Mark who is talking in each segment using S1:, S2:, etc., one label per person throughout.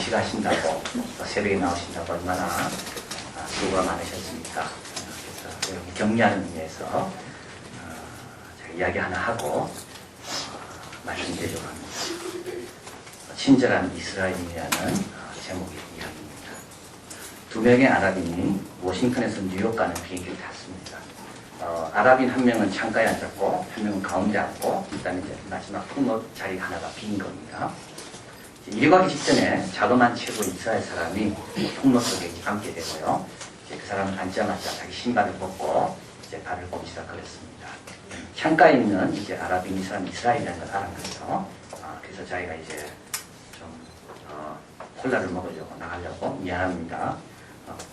S1: 금식하신다고 새벽에 나오신다고 얼마나 수고가 많으셨습니까? 그래서 격려하는 의미에서 제가 이야기 하나 하고 말씀드리려고 합니다. 친절한 이스라엘이라는 제목의 이야기입니다. 두 명의 아랍인이 워싱턴에서 뉴욕 가는 비행기를 탔습니다. 아랍인 한 명은 창가에 앉았고 한 명은 가운데 앉고 그다음에 이제 마지막 통로 자리 하나가 빈 겁니다. 이리 가기 직전에 자그마한 체구의 이스라엘 사람이 통로 속에 앉게 되고요. 이제 그 사람은 앉자마자 자기 신발을 벗고 이제 발을 꼼 시작하였습니다. 창가에 있는 이제 아랍인 이 사람 이스라엘이라는 걸 알았거든요. 그래서 자기가 이제 좀 콜라를 먹으려고 나가려고 미안합니다.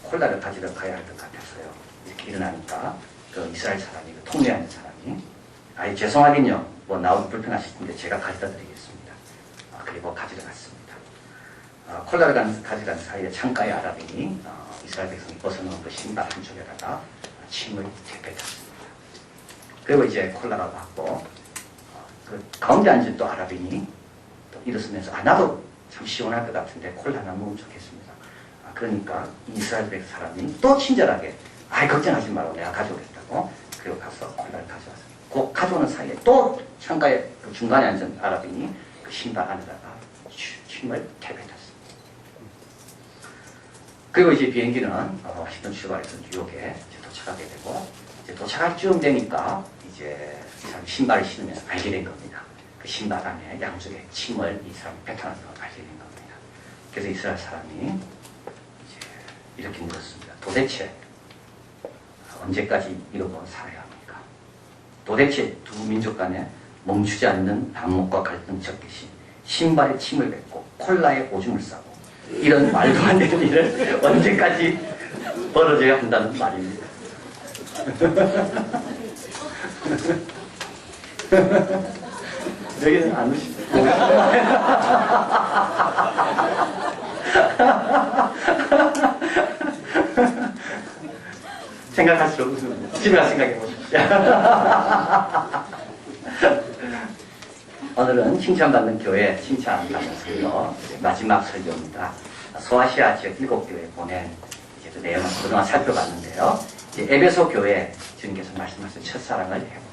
S1: 콜라를 가지러 가야 할 것 같아서요. 이렇게 일어나니까 그 이스라엘 사람이 그 통로에 앉은 사람이 아이 죄송하긴요. 뭐 나오기 불편하실 텐데 제가 가져다 드리겠습니다. 그리고 가지러 갔습니다. 콜라를 가져간 사이에 창가의 아랍인이 이스라엘 백성이 벗어놓은 그 신발 한쪽에다가 침을 대뱉었습니다. 그리고 이제 콜라가 왔고 그 가운데 앉은 또 아랍인이 또 일어서면서 나도 참 시원할 것 같은데 콜라 하나 먹으면 좋겠습니다. 그러니까 이스라엘 백 사람이 또 친절하게 걱정하지 말고 내가 가져오겠다고 그리고 가서 콜라를 가져왔어요. 그 가져오는 사이에 또 창가에 그 중간에 앉은 아랍인이 그 신발 안에다가 침을 대뱉었습니다. 그리고 이제 비행기는 워싱턴 출발해서 뉴욕에 도착하게 되고 이제 도착할 쯤 되니까 이제 이 사람이 신발을 신으면서 알게 된 겁니다. 그 신발 안에 양쪽에 침을 이 사람이 뱉어놓은 걸 알게 된 겁니다. 그래서 이스라엘 사람이 이제 이렇게 물었습니다. 도대체 언제까지 이러고 살아야 합니까? 도대체 두 민족 간에 멈추지 않는 반목과 갈등 섞이신 신발에 침을 뱉고 콜라에 오줌을 싸고 이런 말도 안 되는 일을 언제까지 벌어져야 한다는 말입니다. 여기는 안 오시죠? 생각할수록 웃습니다. 집에 가서 생각해 보십시오. 오늘은 칭찬받는 교회 칭찬받는 설교 마지막 설교입니다. 소아시아 지역 7교회 보낸 이제 그 내용을 그동안 살펴봤는데요. 이제 에베소 교회 주님께서 말씀하신 첫사랑을 해보라.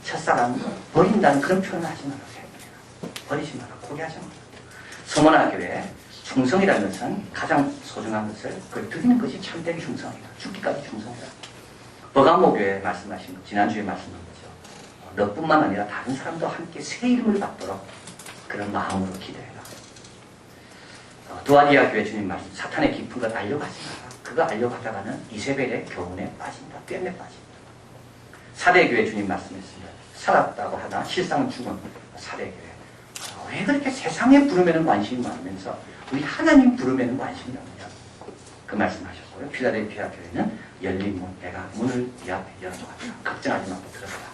S1: 첫사랑 버린다는 그런 표현을 하지 말라고 해보라. 버리지 마라. 포기하지 마라. 서머나 교회 충성이라는 것은 가장 소중한 것을 그걸 드리는 것이 참된 충성이다. 죽기까지 충성이다. 버가모 교회 말씀하신 것, 지난주에 말씀한 거죠. 너뿐만 아니라 다른 사람도 함께 새 이름을 받도록 그런 마음으로 기도해라. 두아디아 교회 주님 말씀, 사탄의 깊은 걸 알려가지 마라. 그거 알려가다가는 이세벨의 교훈에 빠진다. 꿰매 빠진다. 사대교회 주님 말씀했습니다. 살았다고 하나 실상은 죽은 사대교회. 왜 그렇게 세상의 부름에는 관심이 많으면서 우리 하나님 부름에는 관심이 없냐. 그 말씀하셨고요. 필라델피아 교회는 열린 문, 내가 문을 네 앞에 열어놓았다. 걱정하지 말고 들어가라.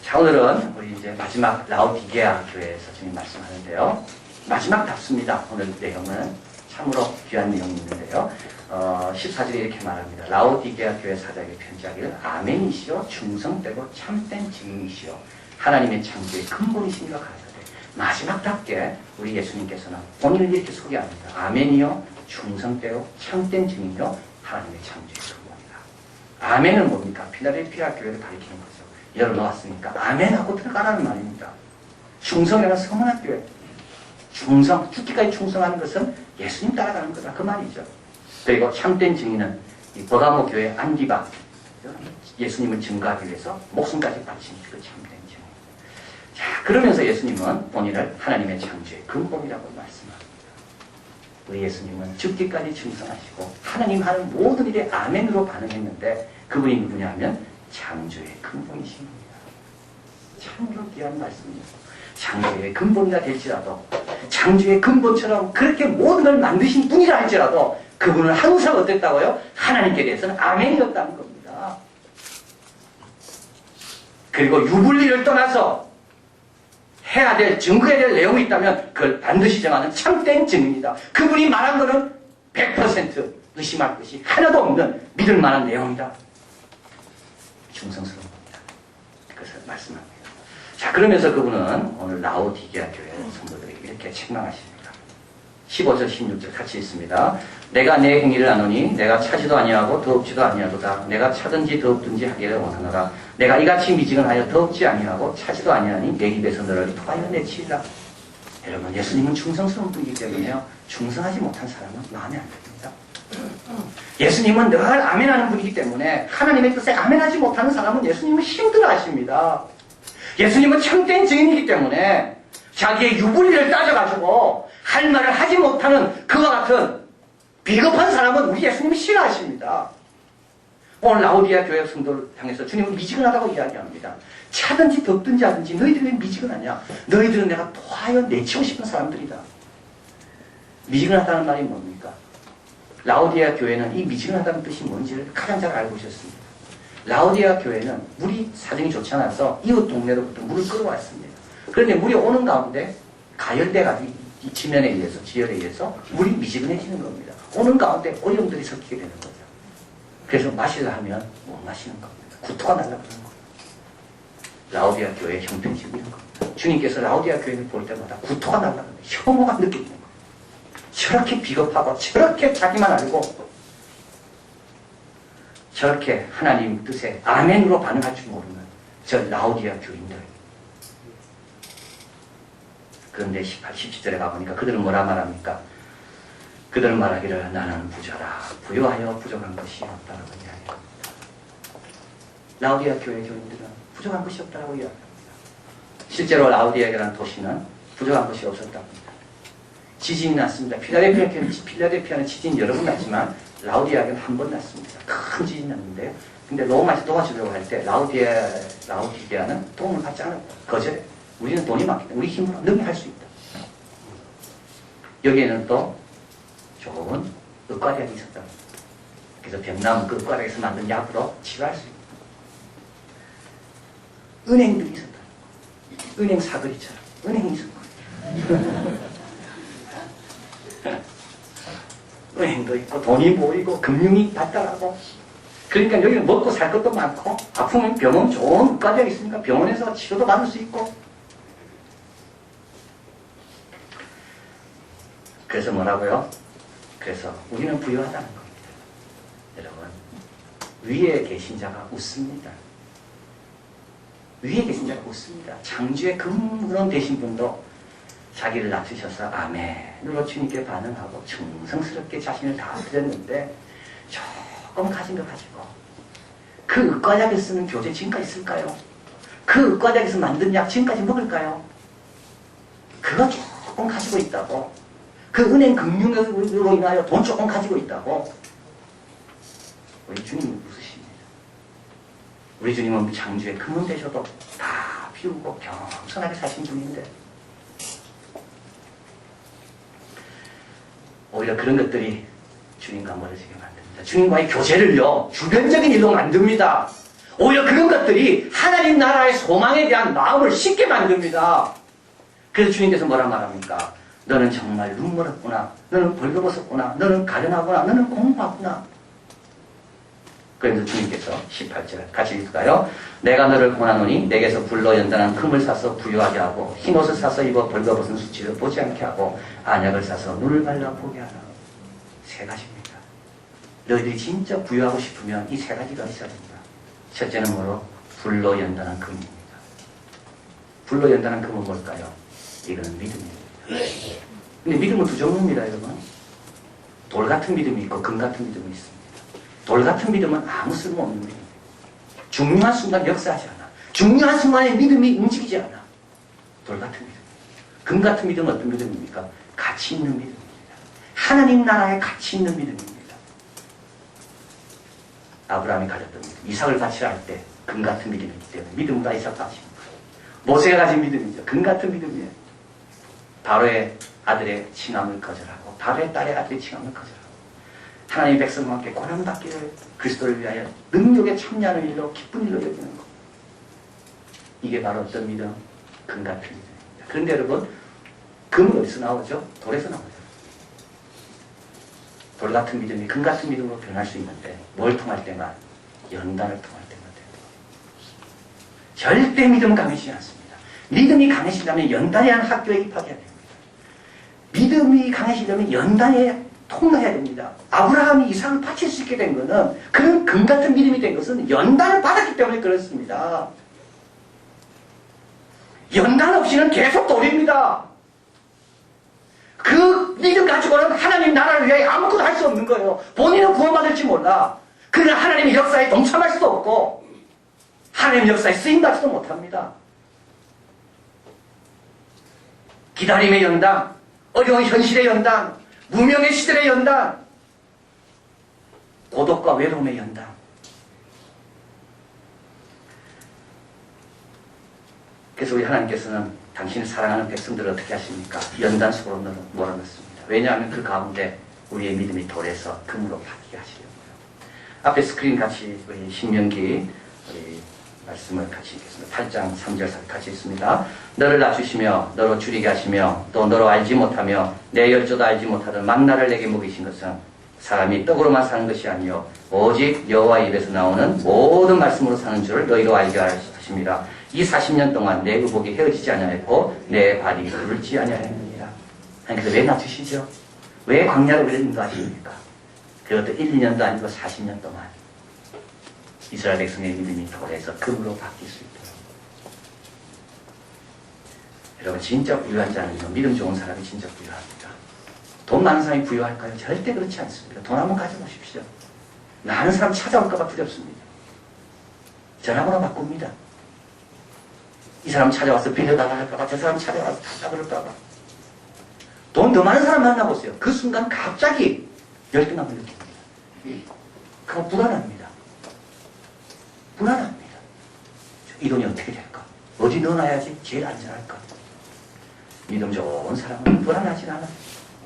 S1: 자, 오늘은 우리 이제 마지막 라오디게아 교회에서 주님 말씀하는데요. 마지막답습니다. 오늘 내용은 참으로 귀한 내용이 있는데요. 14절에 이렇게 말합니다. 라오디게아 교회 사장에게 편지하기를 아멘이시오 충성되고 참된 증인이시오 하나님의 창조의 근본이시니가 가르쳐되 마지막답게 우리 예수님께서는 본인을 이렇게 소개합니다. 아멘이요 충성되고 참된 증인이요 하나님의 창조의 근본이다. 아멘은 뭡니까? 필라델피아 교회를 가리키는 거죠. 열어놓았으니까 아멘하고 들어가라는 말입니다. 충성이라는 서문학 교회. 충성, 죽기까지 충성하는 것은 예수님 따라가는 거다. 그 말이죠. 그리고 참된 증인은 이 버가모 교회 안디바, 예수님을 증거하기 위해서 목숨까지 바친 그 참된 증인. 자, 그러면서 예수님은 본인을 하나님의 창조의 근본이라고 말씀합니다. 우리 예수님은 죽기까지 충성하시고 하나님 하는 모든 일에 아멘으로 반응했는데 그분이 누구냐면 창조의 근본이신 겁니다. 참으로 귀한 말씀입니다. 창조의 근본이라 될지라도 창조의 근본처럼 그렇게 모든 걸 만드신 분이라 할지라도 그분은 항상 어땠다고요? 하나님께 대해서는 아멘이었다는 겁니다. 그리고 유불리를 떠나서 해야 될, 증거해야 될 내용이 있다면 그걸 반드시 정하는 참된 증인이다. 그분이 말한 거는 100% 의심할 것이 하나도 없는 믿을 만한 내용이다. 충성스러운 겁니다. 그것을 말씀합니다. 자, 그러면서 그분은 오늘 라오디게아 교회 성도들에게 이렇게 책망하십니다. 15절 16절 같이 있습니다. 내가 내 행위를 아노니 내가 차지도 아니하고 더럽지도 아니하도다. 내가 차든지 더럽든지 하기를 원하노라. 내가 이같이 미지근하여 더럽지 아니하고 차지도 아니하니 내 입에서 너를 토하여 내치리라. 여러분, 예수님은 충성스러운 분이기 때문에요, 충성하지 못한 사람은 마음에 안 듭니다. 예수님은 늘 아멘하는 분이기 때문에 하나님의 뜻에 아멘하지 못하는 사람은 예수님은 힘들어하십니다. 예수님은 참된 증인이기 때문에 자기의 유불리를 따져가지고 할 말을 하지 못하는 그와 같은 비겁한 사람은 우리 예수님이 싫어하십니다. 오늘 라오디아 교회 성도를 향해서 주님은 미지근하다고 이야기합니다. 차든지 덥든지 하든지 너희들이 왜 미지근하냐? 너희들은 내가 토하여 내치고 싶은 사람들이다. 미지근하다는 말이 뭡니까? 라오디아 교회는 이 미지근하다는 뜻이 뭔지를 가장 잘 알고 있었습니다. 라오디아 교회는 물이 사정이 좋지 않아서 이웃 동네로부터 물을 끌어왔습니다. 그런데 물이 오는 가운데 가열돼가지고 이 지면에 의해서, 지열에 의해서 물이 미지근해지는 겁니다. 오는 가운데 오염들이 섞이게 되는 거죠. 그래서 마시려 하면 못 마시는 겁니다. 구토가 날라버리는 겁니다. 라오디아 교회의 형편이 지금 이런 겁니다. 주님께서 라오디아 교회를 볼 때마다 구토가 날라버립니다. 혐오가 느껴지는 겁니다. 저렇게 비겁하고 저렇게 자기만 알고 저렇게 하나님 뜻에 아멘으로 반응할 줄 모르는 저 라오디아 교인들. 그런데 18, 17절에 가보니까 그들은 뭐라 말합니까? 그들은 말하기를 나는 부자라. 부유하여 부족한 것이 없다라고 이야기합니다. 라오디아 교회 교인들은 부족한 것이 없다라고 이야기합니다. 실제로 라오디아라는 도시는 부족한 것이 없었답니다. 지진이 났습니다. 필라델피아는 지진이 여러 번 났지만 라오디아에는 한 번 났습니다. 큰 지진이 났는데, 근데 로마에서 도와주려고 할 때 라오디아는 도움을 받지 않았고 거절해. 우리는 돈이 많기 때문에 우리 힘으로 능히 할 수 있다. 여기에는 또 좋은 의과대학이 있었다. 그래서 병나무 그 의과대학에서 만든 약으로 치료할 수 있다. 은행들이 있었다. 은행 사거리처럼 은행이 있었고 은행도 있고 돈이 보이고 금융이 발달하고, 그러니까 여기는 먹고 살 것도 많고 아프면 병원 좋은 의과대학이 있으니까 병원에서 치료도 받을 수 있고. 그래서 뭐라고요? 그래서 우리는 부유하다는 겁니다. 여러분, 위에 계신 자가 웃습니다. 위에 계신 자가 웃습니다. 창조의 근원 되신 분도 자기를 낮추셔서 아멘으로 주님께 반응하고 정성스럽게 자신을 다 드렸는데 조금 가진 거 가지고 그 의과약에 쓰는 교재 지금까지 쓸까요? 그 의과약에서 만든 약 지금까지 먹을까요? 그거 조금 가지고 있다고, 그 은행 금융으로 인하여 돈 조금 가지고 있다고 우리 주님은 웃으십니다. 우리 주님은 창조의 근원 되셔도 다 비우고 겸손하게 사신 분인데 오히려 그런 것들이 주님과 멀어지게 만듭니다. 주님과의 교제를요, 주변적인 일로 만듭니다. 오히려 그런 것들이 하나님 나라의 소망에 대한 마음을 식게 만듭니다. 그래서 주님께서 뭐라 말합니까? 너는 정말 눈멀었구나. 너는 벌거벗었구나. 너는 가련하구나. 너는 공부하구나. 그래서 주님께서 18절 같이 읽을까요? 내가 너를 권하노니 내게서 불로 연단한 금을 사서 부유하게 하고 흰옷을 사서 입어 벌거벗은 수치를 보지 않게 하고 안약을 사서 눈을 발라 보게 하라. 세 가지입니다. 너희들이 진짜 부유하고 싶으면 이 세 가지가 있어야 됩니다. 첫째는 뭐로? 불로 연단한 금입니다. 불로 연단한 금은 뭘까요? 이거는 믿음입니다. 근데 믿음은 두 종류입니다, 여러분. 돌 같은 믿음이 있고 금 같은 믿음이 있습니다. 돌 같은 믿음은 아무 쓸모없는 믿음입니다. 중요한 순간 역사하지 않아. 중요한 순간에 믿음이 움직이지 않아. 돌 같은 믿음. 금 같은 믿음은 어떤 믿음입니까? 가치 있는 믿음입니다. 하나님 나라에 가치 있는 믿음입니다. 아브라함이 가졌던 믿음. 이삭을 바치라 때 금 같은 믿음이기 때문에 믿음으로 이삭 바치는 거예요. 모세가 가진 믿음이죠. 금 같은 믿음이에요. 바로의 아들의 칭함을 거절하고 바로의 딸의 아들의 칭함을 거절하고 하나님의 백성과 함께 고난받기를 그리스도를 위하여 능력에 참여하는 일로 기쁜 일로 여기는 것. 이게 바로 어떤 믿음? 금 같은 믿음입니다. 그런데 여러분, 금은 어디서 나오죠? 돌에서 나오죠. 돌 같은 믿음이 금 같은 믿음으로 변할 수 있는데 뭘 통할 때만? 연단을 통할 때만 됩니다. 절대 믿음 강해지지 않습니다. 믿음이 강해지려면 연단이라는 학교에 입학해야 됩니다. 믿음이 강해지려면 연단에 통과해야 됩니다. 아브라함이 이삭을 바칠 수 있게 된 것은, 그런 금 같은 믿음이 된 것은 연단을 받았기 때문에 그렇습니다. 연단 없이는 계속 돌입니다. 그 믿음 가지고는 하나님 나라를 위해 아무것도 할 수 없는 거예요. 본인은 구원받을지 몰라. 그러나 하나님의 역사에 동참할 수도 없고 하나님의 역사에 쓰임받지도 못합니다. 기다림의 연단, 어려운 현실의 연단, 무명의 시들의 연단, 고독과 외로움의 연단. 그래서 우리 하나님께서는 당신을 사랑하는 백성들을 어떻게 하십니까? 연단 속으로 몰아넣습니다. 왜냐하면 그 가운데 우리의 믿음이 돌에서 금으로 바뀌게 하시려고요. 앞에 스크린 같이 우리 신명기 우리 말씀을 같이 읽겠습니다. 8장 3절 같이 읽습니다. 너를 낮추시며 너로 줄이게 하시며 또 너로 알지 못하며 내 열조도 알지 못하던 만나를 내게 먹이신 것은 사람이 떡으로만 사는 것이 아니요 오직 여호와의 입에서 나오는 모든 말씀으로 사는 줄을 너희로 알게 하십니다. 이 40년 동안 내 의복이 헤어지지 아니하였고 내 발이 굴지 아니하였느니라. 하나님께서 왜 낮추시죠? 왜 광야를 왜 인도하십니까? 그것도 1, 2년도 아니고 40년 동안 이스라엘 백성의 믿음이 돌에서 금으로 바뀔 수 있도록. 여러분 진짜 부유한 자는요, 믿음 좋은 사람이 진짜 부유합니다. 돈 많은 사람이 부유할까요? 절대 그렇지 않습니다. 돈 한번 가져보십시오. 많은 사람 찾아올까봐 두렵습니다. 전화번호 바꿉니다. 이 사람 찾아와서 빌려달라 할까봐, 저 사람 찾아와서 달라 그럴까봐. 돈 더 많은 사람 만나보세요. 그 순간 갑자기 열등감을 느낍니다. 그거 불안합니다. 불안합니다. 이 돈이 어떻게 될까? 어디 넣어놔야지 제일 안전할까? 믿음 좋은 사람은 불안하지 않아.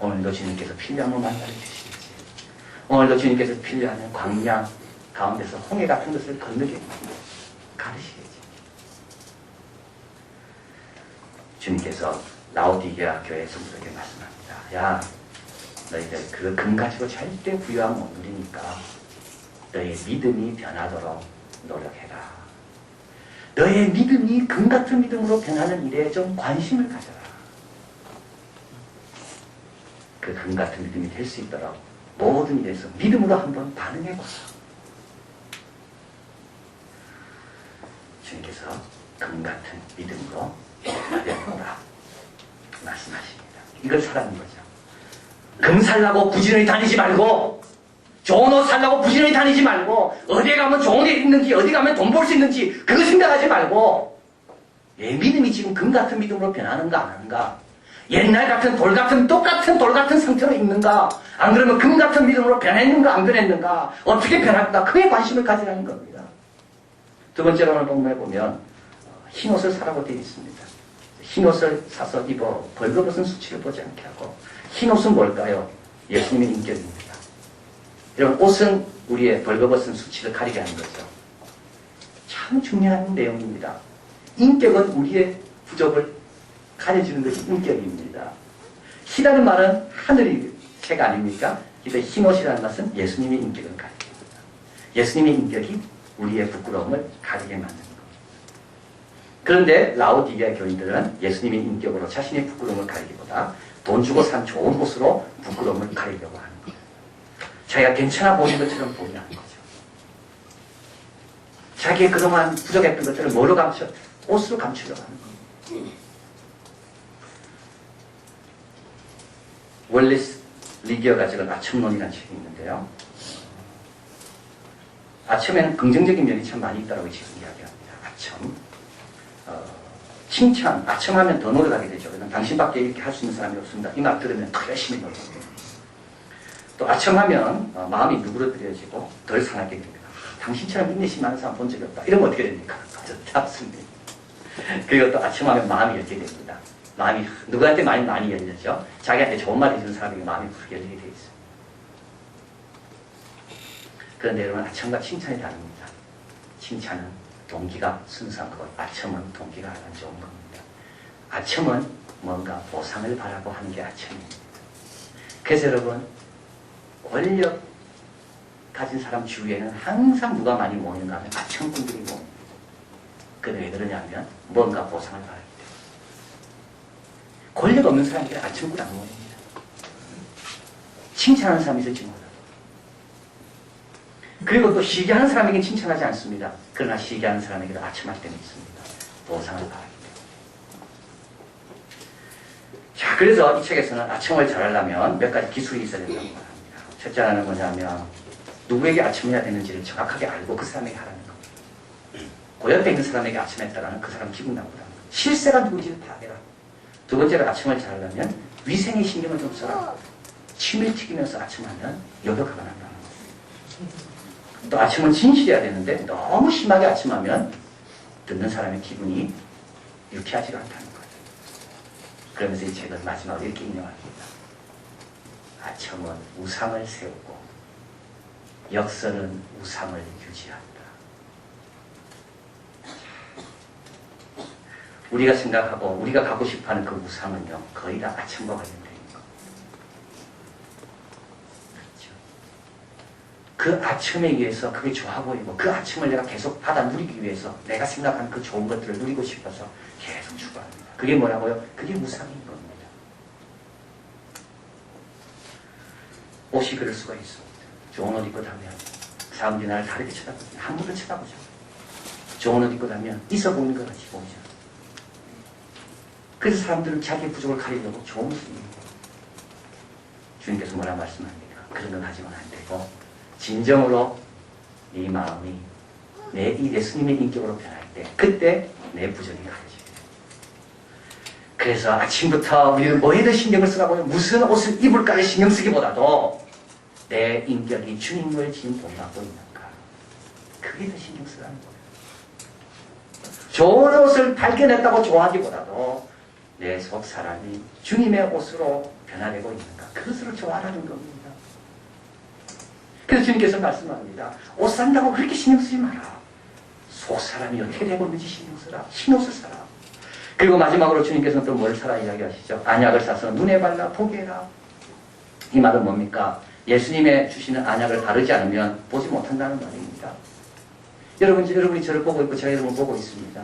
S1: 오늘도 주님께서 필요한 만나게 주시겠지. 오늘도 주님께서 필요한 광야 가운데서 홍해 같은 것을 건너게 가르치겠지. 주님께서 라오디게아 교회 성도에게 말씀합니다. 야, 너희들 그 금 가지고 절대 부유함 못 누리니까 너희 믿음이 변하도록 노력해라. 너의 믿음이 금 같은 믿음으로 변하는 일에 좀 관심을 가져라. 그 금 같은 믿음이 될 수 있도록 모든 일에서 믿음으로 한번 반응해보라. 주님께서 금 같은 믿음으로 변화되어라 말씀하십니다. 이걸 사라는 거죠. 금 살라고 부지런히 다니지 말고, 좋은 옷 살라고 부지런히 다니지 말고, 어디에 가면 좋은 데 있는지, 어디 가면 돈 벌 수 있는지 그거 생각하지 말고, 내 믿음이 지금 금 같은 믿음으로 변하는가 안 하는가, 옛날 같은 돌 같은 똑같은 돌 같은 상태로 있는가, 안 그러면 금 같은 믿음으로 변했는가 안 변했는가, 어떻게 변할까, 크게 관심을 가지라는 겁니다. 두 번째로 오늘 본문에 보면 흰 옷을 사라고 되어 있습니다. 흰 옷을 사서 입어 벌거벗은 수치를 보지 않게 하고. 흰 옷은 뭘까요? 예수님의 인격입니다. 여러분, 옷은 우리의 벌거벗은 수치를 가리게 하는 거죠. 참 중요한 내용입니다. 인격은 우리의 부족을 가려주는 것이 인격입니다. 희라는 말은 하늘이 색 아닙니까? 그래서 흰 옷이라는 것은 예수님의 인격을 가리킵니다. 예수님의 인격이 우리의 부끄러움을 가리게 만드는 겁니다. 그런데 라오디게아 교인들은 예수님의 인격으로 자신의 부끄러움을 가리기보다 돈 주고 산 좋은 옷으로 부끄러움을 가리려고 하는 거예요. 자기가 괜찮아 보이는 것처럼 보이는 거죠. 자기의 그동안 부족했던 것들을 뭐로 감춰? 옷으로 감추려고 하는 겁니다. 월리스 리기어가 적은 아첨론이라는 책이 있는데요. 아첨에는 긍정적인 면이 참 많이 있다고 지금 이야기합니다. 아첨. 칭찬, 아첨하면 더 노력하게 되죠. 그냥 당신밖에 이렇게 할 수 있는 사람이 없습니다. 이 말 들으면 더 열심히 노력해요. 또 아첨하면 마음이 누그러뜨려지고 덜 상하게 됩니다. 당신처럼 인내심 많은 사람 본 적이 없다. 이러면 어떻게 됩니까? 절대 없습니다. 그리고 또 아첨하면 마음이 열게 됩니다. 마음이 누구한테 많이 열리죠. 자기한테 좋은 말 해주는 사람에게 마음이 부르게 열리게 되어 있습니다. 그런데 여러분, 아첨과 칭찬이 다릅니다. 칭찬은 동기가 순수한 것, 아첨은 동기가 안 좋은 겁니다. 아첨은 뭔가 보상을 바라고 하는 게 아첨입니다. 그래서 여러분, 권력 가진 사람 주위에는 항상 누가 많이 모이는가 하면 아첨꾼들이 모입니다. 그런데 왜 그러냐면 뭔가 보상을 바라기 때문에. 권력 없는 사람들은 아첨꾼 안 모입니다. 칭찬하는 사람이 있을지 몰라도. 그리고 또 시기하는 사람에게는 칭찬하지 않습니다. 그러나 시기하는 사람에게도 아첨할 때는 있습니다. 보상을 바라기 때문에. 자, 그래서 이 책에서는 아첨을 잘하려면 몇 가지 기술이 있어야 된다고 말합니다. 첫째 하나는 뭐냐면 누구에게 아첨해야 되는지를 정확하게 알고 그 사람에게 하라는 겁니다. 그 옆에 있는 사람에게 아첨했다가는 그 사람 기분 나쁘다는 거예요. 실세가 누군지를 다 알아라. 두 번째로 아첨을 잘하려면 위생에 신경을 좀 써라. 침을 튀기면서 아첨하면 여격화가 난다는 거예요. 또 아침은 진실해야 되는데 너무 심하게 아침하면 듣는 사람의 기분이 유쾌하지가 않다는 거예요. 그러면서 이 책은 마지막으로 이렇게 인용합니다. 아첨은 우상을 세우고 역설은 우상을 유지한다. 우리가 생각하고 우리가 갖고 싶어하는 그 우상은요 거의 다 아첨과 관련된 거. 그 아첨에 의해서 그게 좋아 보이고 그 아첨을 내가 계속 받아 누리기 위해서 내가 생각하는 그 좋은 것들을 누리고 싶어서 계속 추구합니다. 그게 뭐라고요? 그게 우상인 겁니다. 옷이 그럴 수가 있습니다. 좋은 옷 입고 다면 사람들이 나를 다르게 쳐다보죠. 함부로 쳐다보죠. 좋은 옷 입고 다면 있어 보이는 것 같이 보이죠. 그래서 사람들은 자기의 부족을 가리려고 좋은 옷을 입는 거예요. 주님께서 뭐라 말씀합니까? 그런 건 하지만 안 되고 진정으로 네 마음이 이 예수님의 인격으로 변할 때 그때 내 부족이 가려지게 돼요. 그래서 아침부터 우리는 뭐에 더 신경을 쓰라고 하면 무슨 옷을 입을까를 신경 쓰기보다도 내 인격이 주님을 지금 본받고 있는가 그게 더 신경 쓰라는 거예요. 좋은 옷을 발견했다고 좋아하기보다도 내 속 사람이 주님의 옷으로 변화되고 있는가 그것으로 좋아하는 겁니다. 그래서 주님께서 말씀합니다. 옷 산다고 그렇게 신경 쓰지 마라. 속 사람이 어떻게 되고 있는지 신경 쓰라. 흰옷을 사라. 그리고 마지막으로 주님께서는 또 뭘 사라 이야기하시죠. 안약을 사서 눈에 발라 보게 해라. 이 말은 뭡니까? 예수님의 주시는 안약을 바르지 않으면 보지 못한다는 말입니다. 여러분이 저를 보고 있고 제가 여러분을 보고 있습니다.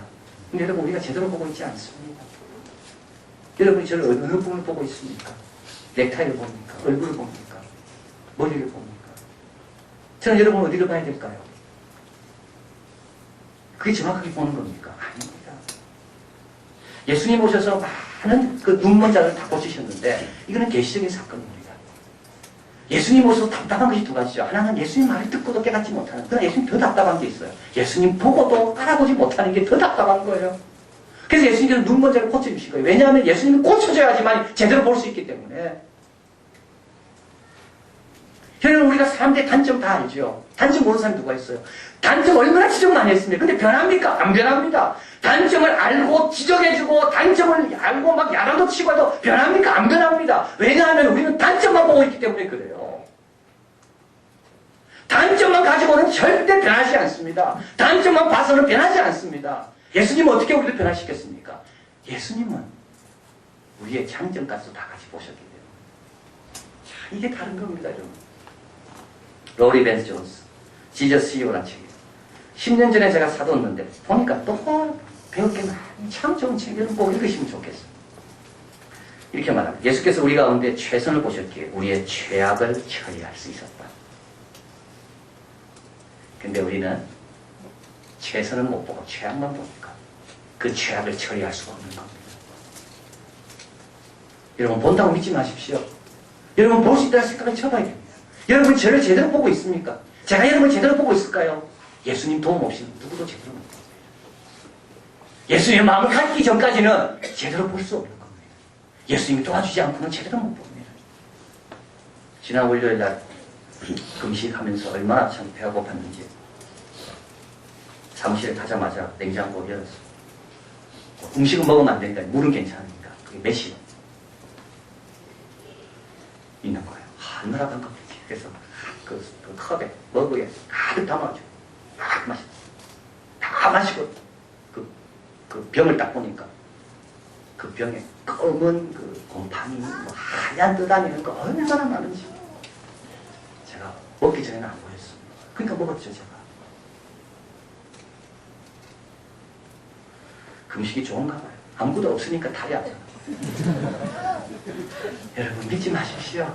S1: 근데 여러분 우리가 제대로 보고 있지 않습니다. 여러분이 저를 어느 부분을 보고 있습니까? 넥타이를 봅니까? 얼굴을 봅니까? 머리를 봅니까? 저는 여러분 어디를 봐야 될까요? 그게 정확하게 보는 겁니까? 아닙니다. 예수님 오셔서 많은 그 눈먼 자를 다 고치셨는데 이거는 계시적인 사건입니다. 예수님 오셔서 답답한 것이 두 가지죠. 하나는 예수님 말을 듣고도 깨닫지 못하는 그러나 예수님 더 답답한 게 있어요. 예수님 보고도 알아보지 못하는 게 더 답답한 거예요. 그래서 예수님께서 눈먼 자를 고쳐주실 거예요. 왜냐하면 예수님은 고쳐줘야지만 제대로 볼 수 있기 때문에. 여러분 우리가 사람들의 단점 다 알죠. 단점 모르는 사람이 누가 있어요. 단점 얼마나 지적 많이 했습니까? 근데 변합니까? 안 변합니다. 단점을 알고 지적해주고 단점을 알고 막 야단도 치고 해도 변합니까? 안 변합니다. 왜냐하면 우리는 단점만 보고 있기 때문에 그래요. 단점만 가지고는 절대 변하지 않습니다. 단점만 봐서는 변하지 않습니다. 예수님은 어떻게 우리를 변화시켰습니까? 예수님은 우리의 장점까지도 다 같이 보셨기 때문에. 자, 이게 다른 겁니다, 여러분. 로리 벤스 존스, 지저스 CEO라는 책이에요. 10년 전에 제가 사뒀는데 보니까 또 배울 게 많이 참 좋은 책을 꼭 읽으시면 좋겠어요. 이렇게 말합니다. 예수께서 우리 가운데 최선을 보셨기에 우리의 죄악을 처리할 수 있었다. 근데 우리는 최선을 못 보고 죄악만 보니까 그 죄악을 처리할 수가 없는 겁니다. 여러분 본다고 믿지 마십시오. 여러분 볼 수 있다는 생각을 쳐봐야 됩니다. 여러분 저를 제대로 보고 있습니까? 제가 여러분을 제대로 보고 있을까요? 예수님 도움 없이는 누구도 제대로 못 보세요. 예수님의 마음을 갖기 전까지는 제대로 볼 수 없는 겁니다. 예수님이 도와주지 않고는 제대로 못 봅니다. 지난 월요일 날 금식하면서 얼마나 참 배가 고팠는지 사무실에 가자마자 냉장고 열었어. 음식은 먹으면 안 되니까 물은 괜찮으니까 그게 매실 있는 거예요. 얼마나 반갑겠지. 그래서 그 컵에 머그에 가득 담아줘. 다 마시고 다 마시고 그 병을 딱 보니까 그 병에 검은 그 곰팡이 뭐 하얀 듯 다니는 거 얼마나 많은지 제가 먹기 전에는 안 보였습니다. 그러니까 먹었죠 제가. 금식이 좋은가 봐요. 아무것도 없으니까 탈이 안 나요. 여러분 믿지 마십시오.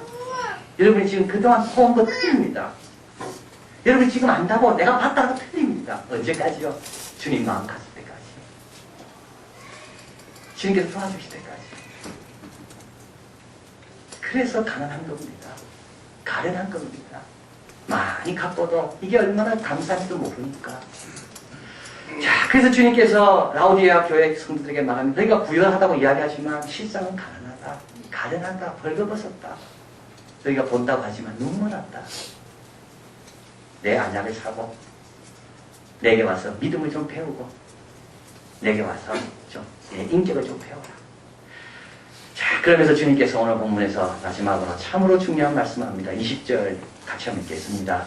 S1: 여러분이 지금 그동안 보은 거 틀립니다. 여러분이 지금 안다고 내가 봤다고 틀립니다. 언제까지요? 주님 마음 갔을 때까지. 주님께서 도와주실 때까지. 그래서 가난한 겁니다. 가련한 겁니다. 많이 갖고도 이게 얼마나 감사한지도 모르니까. 자, 그래서 주님께서 라오디게아 교회 성도들에게 말합니다. 너희가 부유하다고 이야기하지만 실상은 가난하다. 가련하다. 벌거벗었다. 너희가 본다고 하지만 눈물 났다. 내 안약을 사고 내게 와서 믿음을 좀 배우고 내게 와서 좀 인격을 좀 배워라. 자, 그러면서 주님께서 오늘 본문에서 마지막으로 참으로 중요한 말씀을 합니다. 20절 같이 한번 읽겠습니다.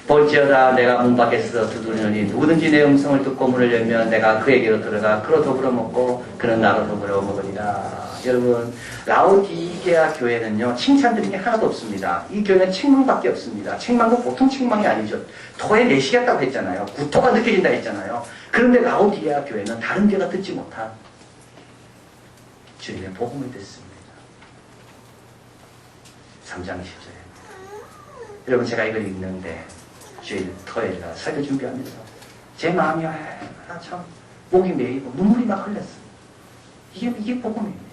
S1: 볼지어다 내가 문 밖에서 두드리노니 누구든지 내 음성을 듣고 문을 열면 내가 그에게로 들어가 그로 더불어 먹고 그는 나로 더불어 먹으리라. 여러분, 라오디게아 교회는요, 칭찬드린 게 하나도 없습니다. 이 교회는 책망밖에 없습니다. 책망도 보통 책망이 아니죠. 토에 내시겠다고 했잖아요. 구토가 느껴진다 했잖아요. 그런데 라오디게아 교회는 다른 교회가 듣지 못한 주님의 복음을 듣습니다. 3장 10절에 여러분, 제가 이걸 읽는데 주일 토요일날 설교 준비하면서 제 마음이 참 목이 메이고 눈물이 막 흘렸어요. 이게 복음입니다.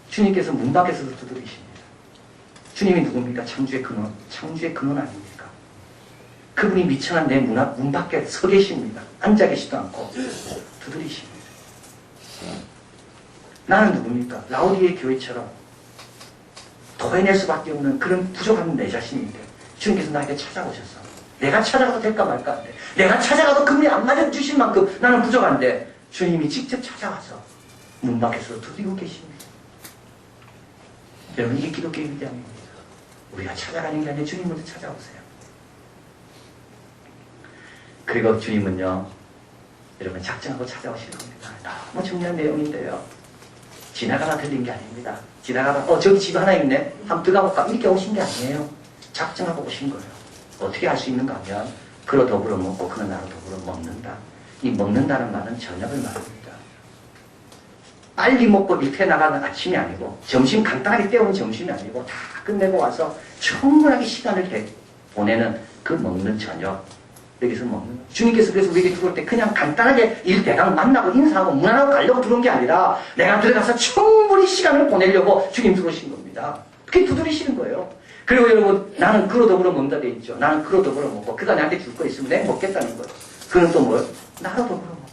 S1: 주님께서 문 밖에서도 두드리십니다. 주님이 누굽니까? 창조의 근원, 창조의 근원 아닙니까? 그분이 미천한 내 문 밖에 서 계십니다. 앉아 계시도 않고 두드리십니다. 나는 누굽니까? 라오디게 교회처럼 도해낼 수밖에 없는 그런 부족한 내 자신인데 주님께서 나에게 찾아오셔서 내가 찾아가도 될까 말까 한데 내가 찾아가도 그분이 안 맞아주실 만큼 나는 부족한데 주님이 직접 찾아와서 문 밖에서 두드리고 계십니다. 여러분, 이게 기독교의 위대함입니다. 우리가 찾아가는 게 아니라 주님 먼저 찾아오세요. 그리고 주님은요, 여러분 작정하고 찾아오시는 겁니다. 너무 중요한 내용인데요. 지나가다 들린 게 아닙니다. 지나가다 저기 집 하나 있네. 한번 들어가볼까? 이렇게 오신 게 아니에요. 작정하고 오신 거예요. 어떻게 할 수 있는가 하면 그로 더불어 먹고 그는 나로 더불어 먹는다. 이 먹는다는 말은 저녁을 말합니다. 빨리 먹고 일터에 나가는 아침이 아니고 점심 간단하게 때우는 점심이 아니고 다 끝내고 와서 충분하게 시간을 보내는 그 먹는 저녁. 여기서 먹는 거예요. 주님께서 그래서 우리에게 들어올 때 그냥 간단하게 일 대강 만나고 인사하고 문안하고 가려고 들어온 게 아니라 내가 들어가서 충분히 시간을 보내려고 주님 들어오신 겁니다. 그게 두드리시는 거예요. 그리고 여러분, 나는 그로 더불어 먹는다 돼 있죠. 나는 그로 더불어 먹고 그가 나한테 줄 거 있으면 내가 먹겠다는 거예요. 그는 또 뭘? 나로 더불어 먹고.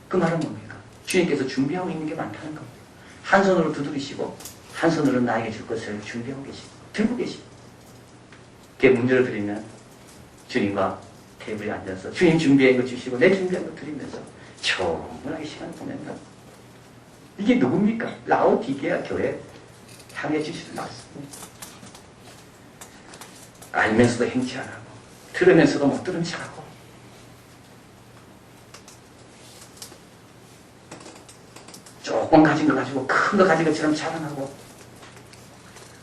S1: 그 말은 뭡니까? 주님께서 준비하고 있는 게 많다는 겁니다. 한 손으로 두드리시고 한 손으로 나에게 줄 것을 준비하고 계시고 들고 계시고. 그게 문제를 드리면 주님과 테이블에 앉아서 주님 준비한 거 주시고 내 준비한 거 드리면서 충분하게 시간 보낸다. 이게 누굽니까? 라오디게아 교회 향해 주시는 말씀입니다. 알면서도 행치 안 하고 들으면서도 못 들은 척하고 조금 가진 거 가지고 큰 거 가진 것처럼 자랑하고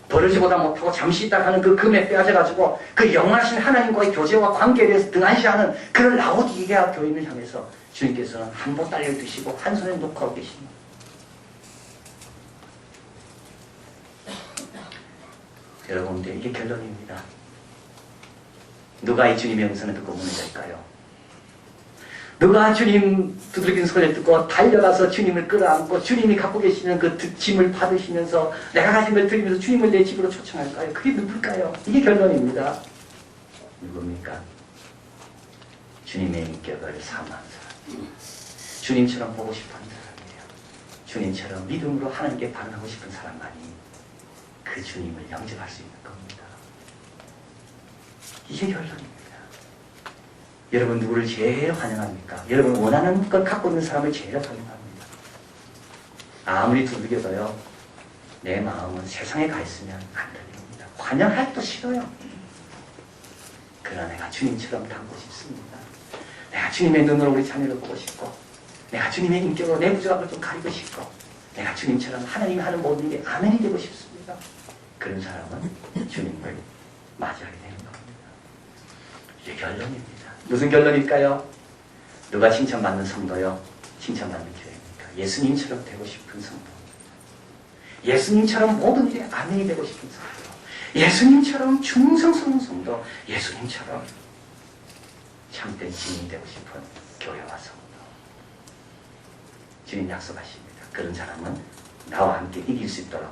S1: 버려지보다 못하고 잠시 있다 하는 그 금에 빼앗아가지고 그 영원하신 하나님과의 교제와 관계에 대해서 등한시하는 그런 라오디게아 교인을 향해서 주님께서는 한 보 딸려 드시고 한 손에 놓고 하고 계십니다. 여러분들, 이게 결론입니다. 누가 이 주님의 음성을 듣고 문을 열까요? 누가 주님 두들긴 소리를 듣고 달려가서 주님을 끌어안고 주님이 갖고 계시는 그 짐을 받으시면서 내가 가진 걸 드리면서 주님을 내 집으로 초청할까요? 그게 누굴까요? 이게 결론입니다. 누굽니까? 주님의 인격을 사모한 사람. 주님처럼 보고 싶어하는 사람이에요. 주님처럼 믿음으로 하나님께 반응하고 싶은 사람만이 그 주님을 영접할 수 있는 겁니다. 이게 결론입니다. 여러분, 누구를 제일 환영합니까? 여러분 원하는 걸 갖고 있는 사람을 제일 환영합니다. 아무리 두들겨도요, 내 마음은 세상에 가 있으면 안 들립니다. 환영하기도 싫어요. 그러나 내가 주님처럼 닮고 싶습니다. 내가 주님의 눈으로 우리 자녀를 보고 싶고 내가 주님의 인격으로 내 부족함을 좀 가리고 싶고 내가 주님처럼 하나님이 하는 모든 일에 아멘이 되고 싶습니다. 그런 사람은 주님을 맞이하게 되는 겁니다. 이게 결론입니다. 무슨 결론일까요? 누가 칭찬받는 성도요? 칭찬받는 교회입니까? 예수님처럼 되고 싶은 성도. 예수님처럼 모든 일에 아멘이 되고 싶은 성도. 예수님처럼 충성스러운 성도, 예수님처럼 참된 증인이 되고 싶은 교회와 성도. 주님 약속하십니다. 그런 사람은 나와 함께 이길 수 있도록